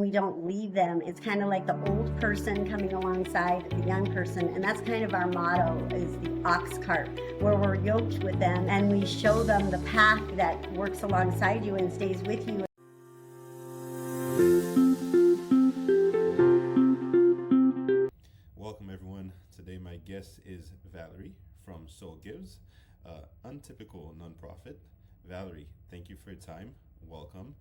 We don't leave them. It's kind of like the old person coming alongside the young person, and that's kind of our motto, is the ox cart, where we're yoked with them and we show them the path that works alongside you and stays with you. Welcome everyone. Today my guest is Valerie from SoulGives, untypical nonprofit. Valerie, thank you for your time. Welcome.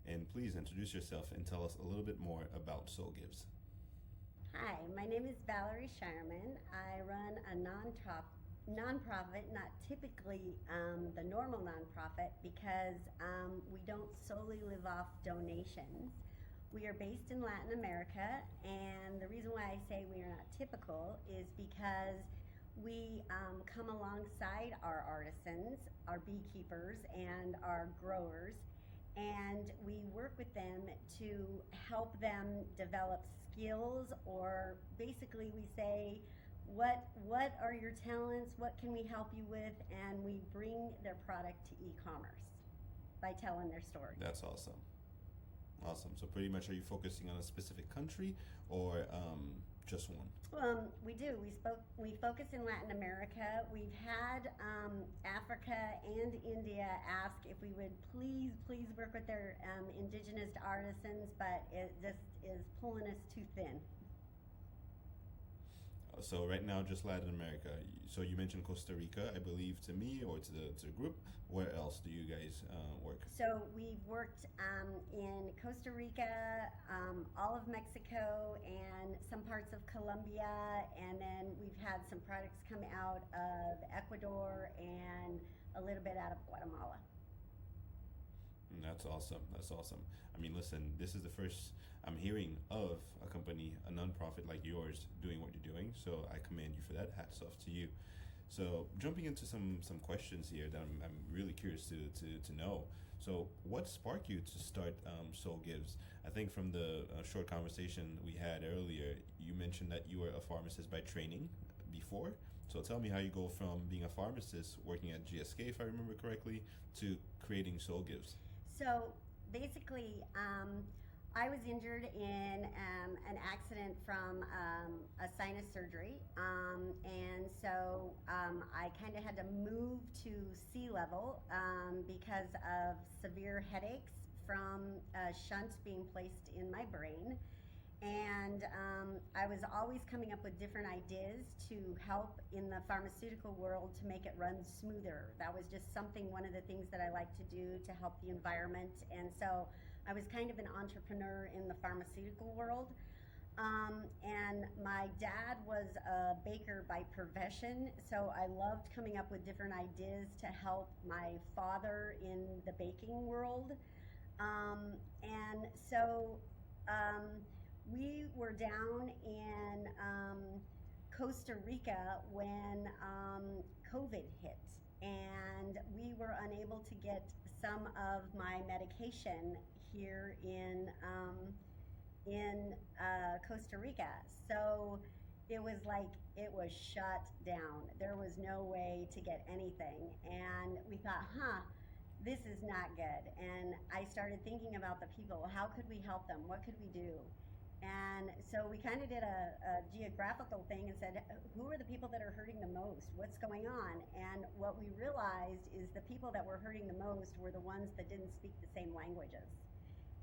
And please introduce yourself and tell us a little bit more about SoulGives. Hi, my name is Valerie Shireman. I run a nonprofit, not typically the normal nonprofit, because we don't solely live off donations. We are based in Latin America, and the reason why I say we are not typical is because we come alongside our artisans, our beekeepers, and our growers, and we work with them to help them develop skills, or basically we say, what are your talents, what can we help you with, and we bring their product to e-commerce by telling their story. That's awesome. Awesome. So pretty much, are you focusing on a specific country or just one? We do. We focus in Latin America. We've had Africa and India ask if we would please work with their indigenous artisans, but it just is pulling us too thin. So right now, just Latin America. So you mentioned Costa Rica, I believe, to me or to the group. Where else do you guys work? So we've worked in Costa Rica, all of Mexico, and some parts of Colombia, and then we've had some products come out of Ecuador and a little bit out of Guatemala. That's awesome. That's awesome. I mean, listen, this is the first I'm hearing of a company, a nonprofit like yours, doing what you're doing. So I commend you for that. Hats off to you. So jumping into some questions here that I'm really curious to know. So what sparked you to start SoulGives? I think from the short conversation we had earlier, you mentioned that you were a pharmacist by training before. So tell me how you go from being a pharmacist, working at GSK, if I remember correctly, to creating SoulGives. So basically, I was injured in an accident from a sinus surgery, and so I kind of had to move to sea level because of severe headaches from a shunt being placed in my brain. And I was always coming up with different ideas to help in the pharmaceutical world to make it run smoother. That was just something, one of the things that I like to do to help the environment. And so I was kind of an entrepreneur in the pharmaceutical world. And my dad was a baker by profession, so I loved coming up with different ideas to help my father in the baking world. And so we were down in Costa Rica when COVID hit, and we were unable to get some of my medication here in Costa Rica. So it was shut down. There was no way to get anything, and we thought, this is not good. And I started thinking about the people. How could we help them? What could we do? And so we kind of did a geographical thing and said, who are the people that are hurting the most? What's going on? And what we realized is the people that were hurting the most were the ones that didn't speak the same languages.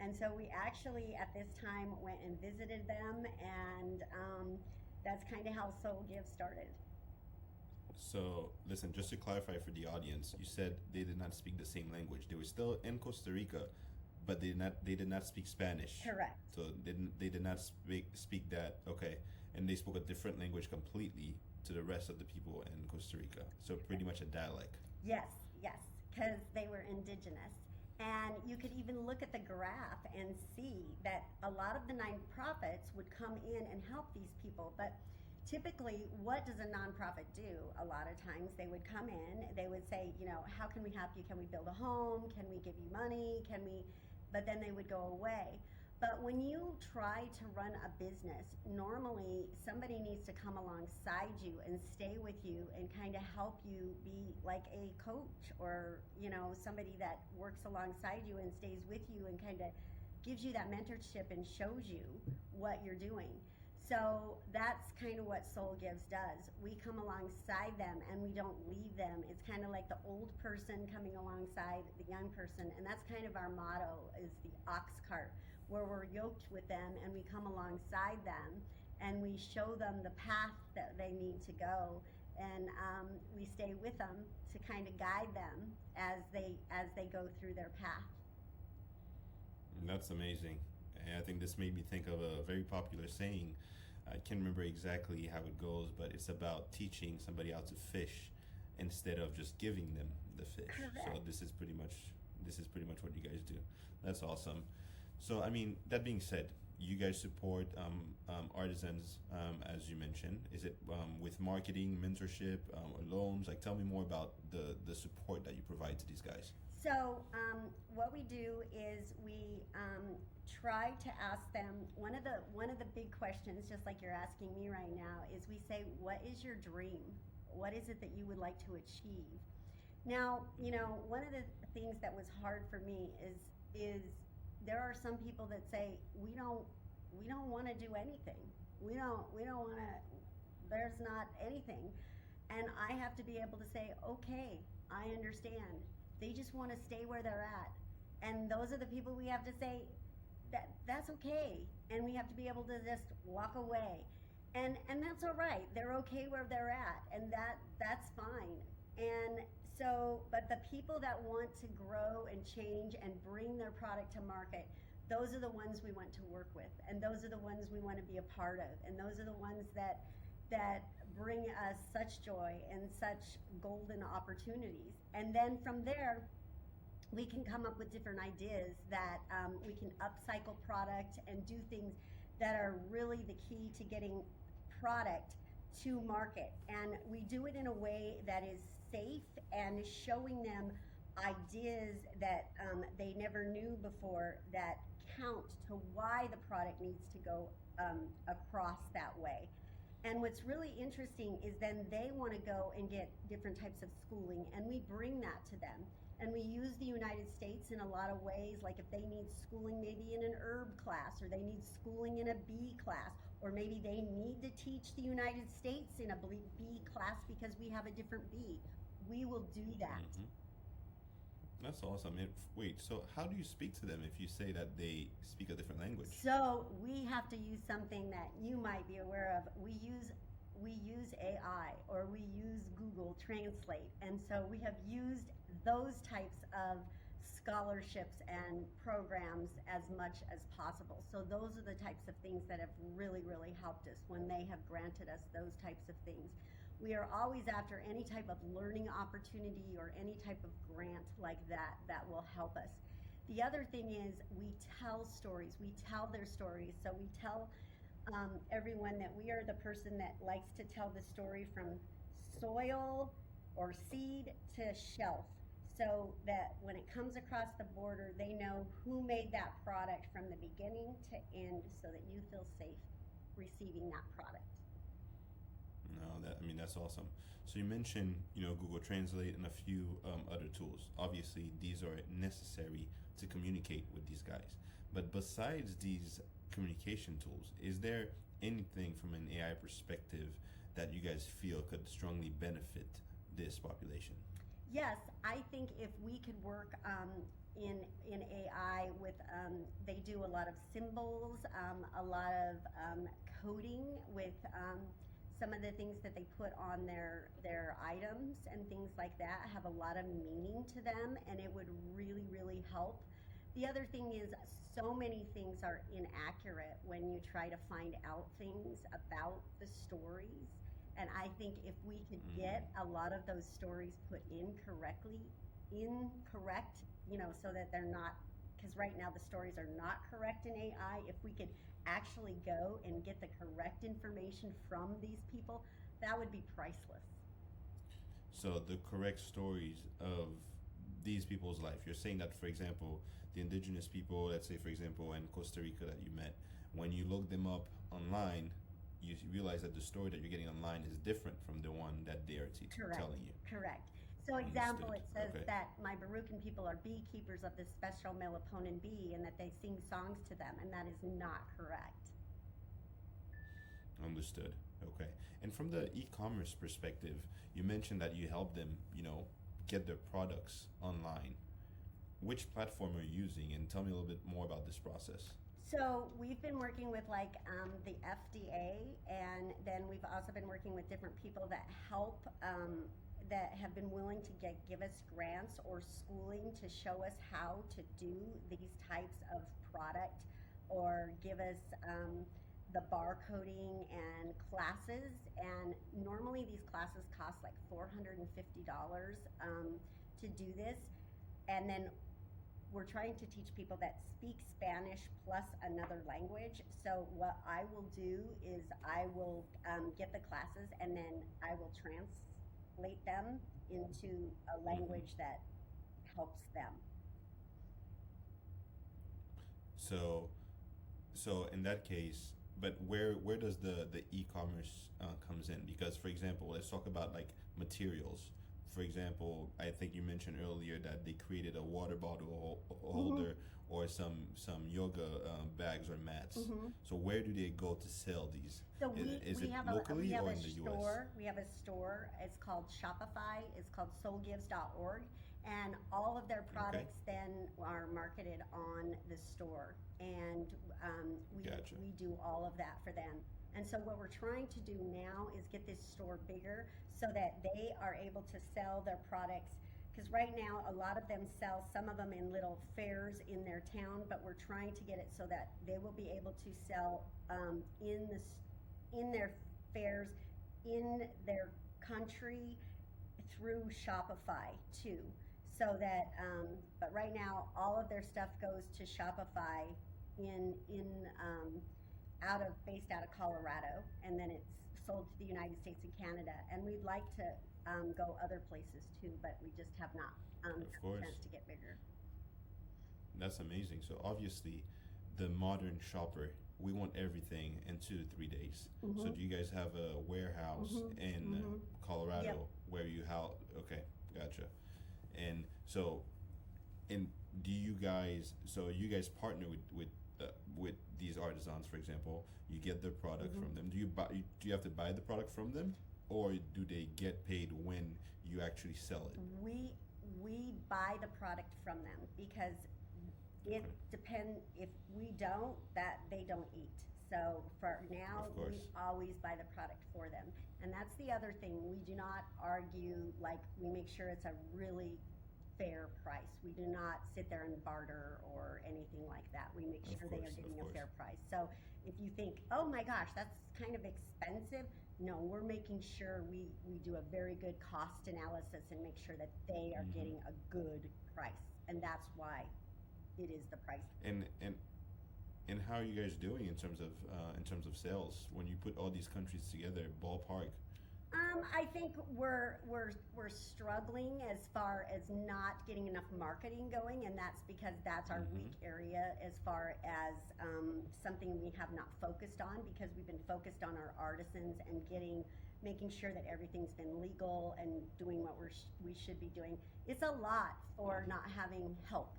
And so we actually, at this time, went and visited them, and that's kind of how SoulGives started. So listen, just to clarify for the audience, you said they did not speak the same language. They were still in Costa Rica, but they did not speak Spanish. Correct. So they did not speak that. Okay, and they spoke a different language completely to the rest of the people in Costa Rica. So pretty much a dialect. Yes, because they were indigenous. And you could even look at the graph and see that a lot of the nonprofits would come in and help these people. But typically, what does a nonprofit do? A lot of times they would come in, they would say, how can we help you? Can we build a home? Can we give you money? But then they would go away. But when you try to run a business, normally somebody needs to come alongside you and stay with you and kind of help you, be like a coach, or somebody that works alongside you and stays with you and kind of gives you that mentorship and shows you what you're doing. So that's kind of what SoulGives does. We come alongside them and we don't leave them. It's kind of like the old person coming alongside the young person, and that's kind of our motto, is the ox cart, where we're yoked with them and we come alongside them and we show them the path that they need to go, and we stay with them to kind of guide them as they go through their path. That's amazing. And I think this made me think of a very popular saying. I can't remember exactly how it goes, but it's about teaching somebody how to fish instead of just giving them the fish. Correct. So this is pretty much what you guys do. That's awesome. So I mean, that being said, you guys support artisans, as you mentioned. Is it with marketing, mentorship, or loans? Like, tell me more about the support that you provide to these guys. So what we do is we try to ask them, one of the big questions, just like you're asking me right now, is we say, what is your dream? What is it that you would like to achieve? Now, one of the things that was hard for me is there are some people that say, we don't want to do anything. We don't want to, there's not anything. And I have to be able to say, okay, I understand. They just want to stay where they're at. And those are the people we have to say, that's okay. And we have to be able to just walk away. And that's all right. They're okay where they're at, and that's fine. And so, but the people that want to grow and change and bring their product to market, those are the ones we want to work with, and those are the ones we want to be a part of, and those are the ones that bring us such joy and such golden opportunities. And then from there, we can come up with different ideas that we can upcycle product and do things that are really the key to getting product to market. And we do it in a way that is safe and showing them ideas that they never knew before, that count to why the product needs to go across that way. And what's really interesting is then they want to go and get different types of schooling, and we bring that to them. And we use the United States in a lot of ways, like if they need schooling maybe in an herb class, or they need schooling in a bee class, or maybe they need to teach the United States in a bee class because we have a different bee. We will do that. Mm-hmm. That's awesome. Wait, so how do you speak to them if you say that they speak a different language? So we have to use something that you might be aware of. We use AI, or we use Google Translate. And so we have used those types of scholarships and programs as much as possible. So those are the types of things that have really, really helped us when they have granted us those types of things. We are always after any type of learning opportunity or any type of grant like that will help us. The other thing is we tell stories. We tell their stories. So we tell everyone that we are the person that likes to tell the story from soil or seed to shelf, so that when it comes across the border, they know who made that product from the beginning to end, so that you feel safe receiving that product. No, that's awesome. So you mentioned, Google Translate and a few other tools. Obviously, these are necessary to communicate with these guys. But besides these communication tools, is there anything from an AI perspective that you guys feel could strongly benefit this population? Yes, I think if we could work in AI with, they do a lot of symbols, a lot of coding with some of the things that they put on their items and things like that have a lot of meaning to them, and it would really, really help. The other thing is, so many things are inaccurate when you try to find out things about the stories. And I think if we could get a lot of those stories put incorrect, so that they're not, because right now the stories are not correct in AI, if we could actually go and get the correct information from these people, that would be priceless. So the correct stories of these people's life. You're saying that, for example, the indigenous people, let's say, for example, in Costa Rica that you met, when you look them up online, you realize that the story that you're getting online is different from the one that they are telling you. Correct. So example, Understood. it says Okay. that my Barucan people are beekeepers of this special melatonin bee and that they sing songs to them, and that is not correct. Understood. Okay. And from the e-commerce perspective, you mentioned that you help them, get their products online. Which platform are you using? And tell me a little bit more about this process. So we've been working with like the FDA, and then we've also been working with different people that help, that have been willing to give us grants or schooling to show us how to do these types of product, or give us the barcoding and classes. And normally these classes cost like $450 to do this. And then we're trying to teach people that speak Spanish plus another language. So what I will do is I will get the classes, and then I will translate them into a Mm-hmm. language that helps them. So, so in that case, but where does the e-commerce comes in? Because for example, let's talk about like materials. For example, I think you mentioned earlier that they created a water bottle Mm-hmm. holder or some yoga bags or mats. Mm-hmm. So where do they go to sell these? So Is we it have we locally have or a in the U.S.? store. We have a store. It's called Shopify. It's called SoulGives.org, and all of their Okay, products then are marketed on the store, and gotcha. we do all of that for them. And so what we're trying to do now is get this store bigger so that they are able to sell their products. Because right now, a lot of them sell some of them in little fairs in their town, but we're trying to get it so that they will be able to sell in their fairs in their country through Shopify too. So that, but right now, all of their stuff goes to Shopify in based out of Colorado, and then it's sold to the United States and Canada. And we'd like to go other places too, but we just have not Of had the course. chance to get bigger. That's amazing. So obviously, the modern shopper, we want everything in 2 to 3 days. So Mm-hmm. do you guys have a warehouse Mm-hmm. in Mm-hmm. Yep. Colorado where you how? Okay, gotcha. And so, and do you guys? So you guys partner with these artisans, for example. You get their product Mm-hmm. from them. Do you buy? Do you have to buy the product from them, or do they get paid when you actually sell it? we we buy the product from them because it Okay, depend if we don't, that they don't eat. So for now, of we course. always buy the product for them. And that's the other thing, we do not argue, like we make sure it's a really fair price. We do not sit there and barter or anything like that. We make Of sure they are course, of getting a course. fair price. So if you think, oh my gosh, that's kind of expensive, no, we're making sure we do a very good cost analysis and make sure that they are Hmm. getting a good price. And that's why it is the price. And how are you guys doing in terms of sales when you put all these countries together? Ballpark. I think we're struggling as far as not getting enough marketing going, and that's because that's our Hmm. weak area as far as something we have not focused on, because we've been focused on our artisans and making sure that everything's been legal and doing what we should be doing. It's a lot for not having help.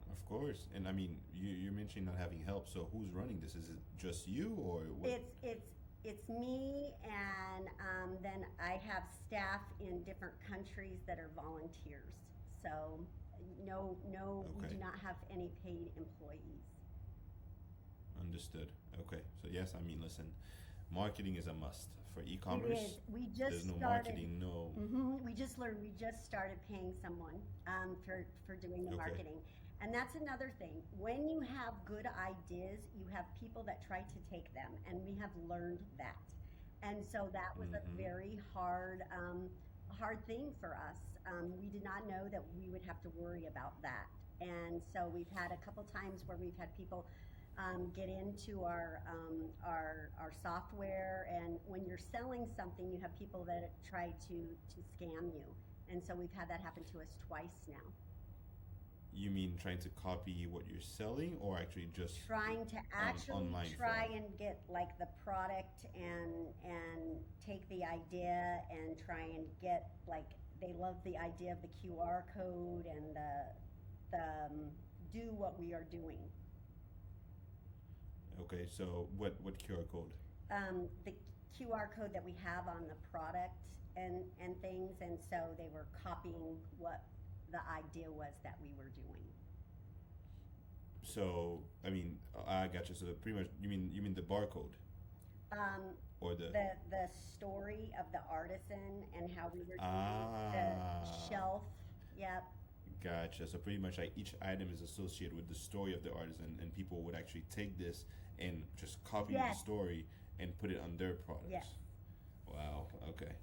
Of course. And I mean, you're mentioning not having help. So who's running this? Is it just you or what? It's me, and then I have staff in different countries that are volunteers. So no, we Okay, do not have any paid employees. understood. Okay. So yes, I mean, listen, marketing is a must for It e-commerce. is. We There's just no started. marketing, no. We just learned. We just started paying someone for doing the Okay. marketing, and that's another thing. When you have good ideas, you have people that try to take them, and we have learned that. And so that was a Hmm. very hard thing for us. We did not know that we would have to worry about that, and so we've had a couple times where we've had people get into our software, and when you're selling something, you have people that try to scam you, and so we've had that happen to us twice now. You mean trying to copy what you're selling or actually just Trying to actually online try fraud? and get like the product and take the idea and try and get like they love the idea of the QR code and do what we are doing. Okay, so what QR code? The QR code that we have on the product and things, and so they were copying what the idea was that we were doing. So I mean, I got you. So pretty much, you mean the barcode Um, or the the story of the artisan and how we were doing the shelf. Yep. Gotcha. So pretty much like each item is associated with the story of the artisan, and people would actually take this and just copy the Yes. story and put it on their products. Yes. Wow. Okay.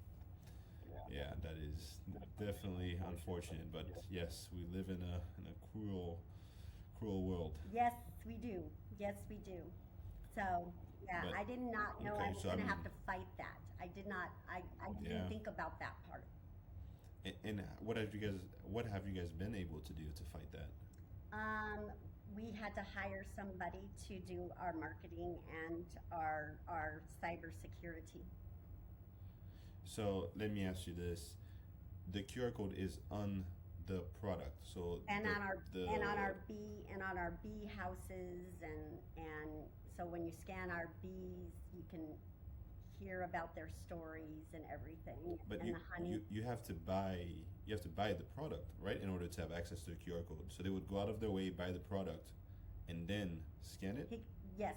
Yeah, that is definitely unfortunate, but yes, we live in a cruel world. Yes, we do. Yes, we do. So, yeah, But I did not know I okay, was so I going to mean, have to fight that. I did not. I yeah. didn't think about that part. And what have you guys been able to do to fight that? We had to hire somebody to do our marketing and our cybersecurity. So let me ask you this: the QR code is on the product, so And on our the bee houses and so when you scan our bees, you can hear about their stories and everything but and the honey. you have to buy the product, right, in order to have access to the QR code. So they would go out of their way, buy the product, and then scan it. Yes,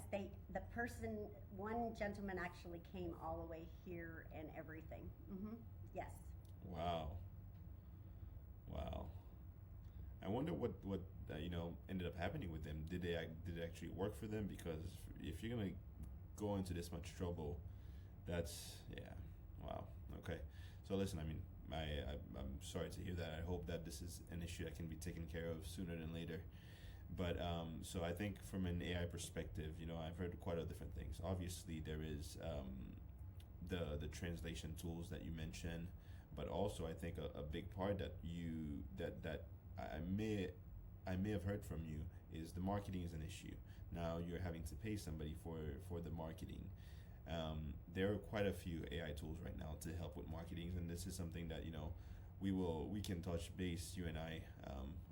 one gentleman actually came all the way here and everything. Yes. Wow. Wow. I wonder what ended up happening with them. Did it actually work for them? Because if you're gonna go into this much trouble, that's yeah. Wow. Okay. So listen, I mean, I'm sorry to hear that. I hope that this is an issue that can be taken care of sooner than later. But so I think from an AI perspective, I've heard quite a different things. Obviously, there is the translation tools that you mentioned, but also I think a big part that I may have heard from you is the marketing is an issue. Now you're having to pay somebody for the marketing. There are quite a few AI tools right now to help with marketing, and this is something that we can touch base, you and I,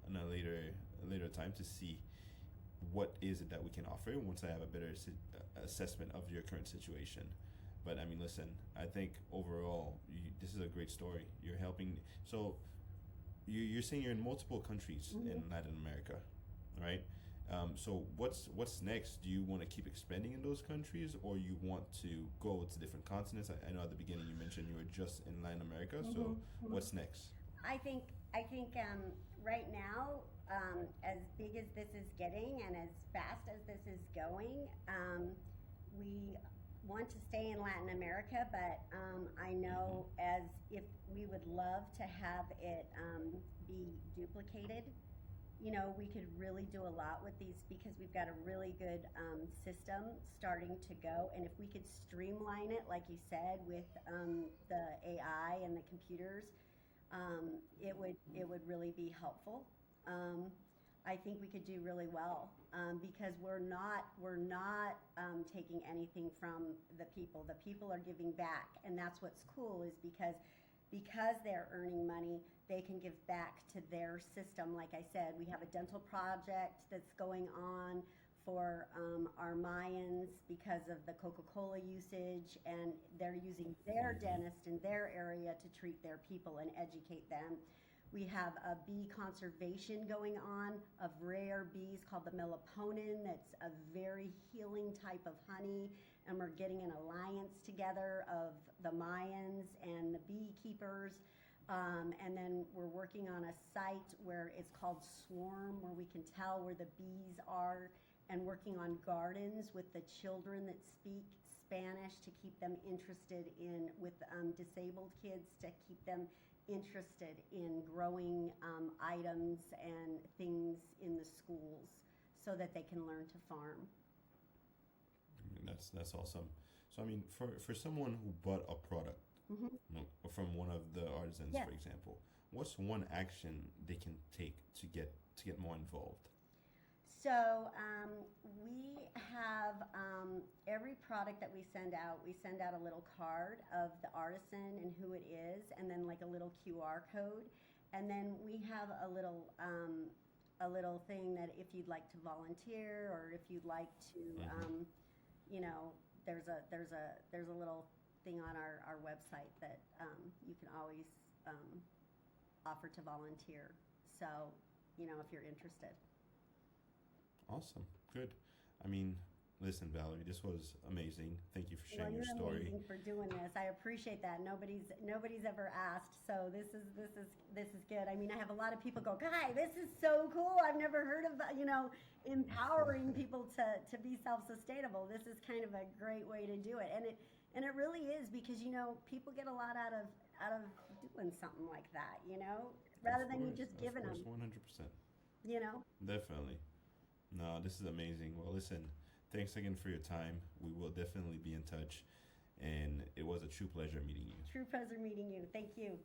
in a later time to see what is it that we can offer once I have a better assessment of your current situation. But I mean, listen, I think overall this is a great story. You're helping. So you're saying you're in multiple countries in Latin America, right? So what's next? Do you want to keep expanding in those countries, or you want to go to different continents? I know at the beginning you mentioned you were just in Latin America. So what's next? I think right now, as big as this is getting and as fast as this is going, we want to stay in Latin America, but I know as if we would love to have it be duplicated. We could really do a lot with these because we've got a really good system starting to go. And if we could streamline it, like you said, with the AI and the computers, it would really be helpful. I think we could do really well because we're not taking anything from the people. The people are giving back, and that's what's cool is because they're earning money, they can give back to their system. Like I said, we have a dental project that's going on for our Mayans because of the Coca-Cola usage, and they're using their dentist in their area to treat their people and educate them. We have a bee conservation going on of rare bees called the melatonin. That's a very healing type of honey, and we're getting an alliance together of the Mayans and the beekeepers. And then we're working on a site where it's called Swarm, where we can tell where the bees are, and working on gardens with the children that speak Spanish to keep them interested with disabled kids, to keep them interested in growing items and things in the schools so that they can learn to farm. That's awesome. So I mean, for someone who bought a product from one of the artisans, Yes. for example, what's one action they can take to get more involved? So we have every product that we send out a little card of the artisan and who it is, and then like a little QR code, and then we have a little thing that if you'd like to volunteer or if you'd like to, you know, there's a little thing on our website that you can always offer to volunteer. So, you know, if you're interested. Awesome. Good. I mean, listen, Valerie, this was amazing. Thank you for sharing your You're story. amazing for doing this. I appreciate that. Nobody's ever asked, so this is good. I mean, I have a lot of people go, "Guy, this is so cool. I've never heard of, you know, empowering people to be self-sustainable. This is kind of a great way to do it." And it really is, because, you know, people get a lot out of doing something like that, you know, rather than you just giving them. 100%. You know. Definitely. No, this is amazing. Well, listen, thanks again for your time. We will definitely be in touch, and it was a true pleasure meeting you. True pleasure meeting you. Thank you.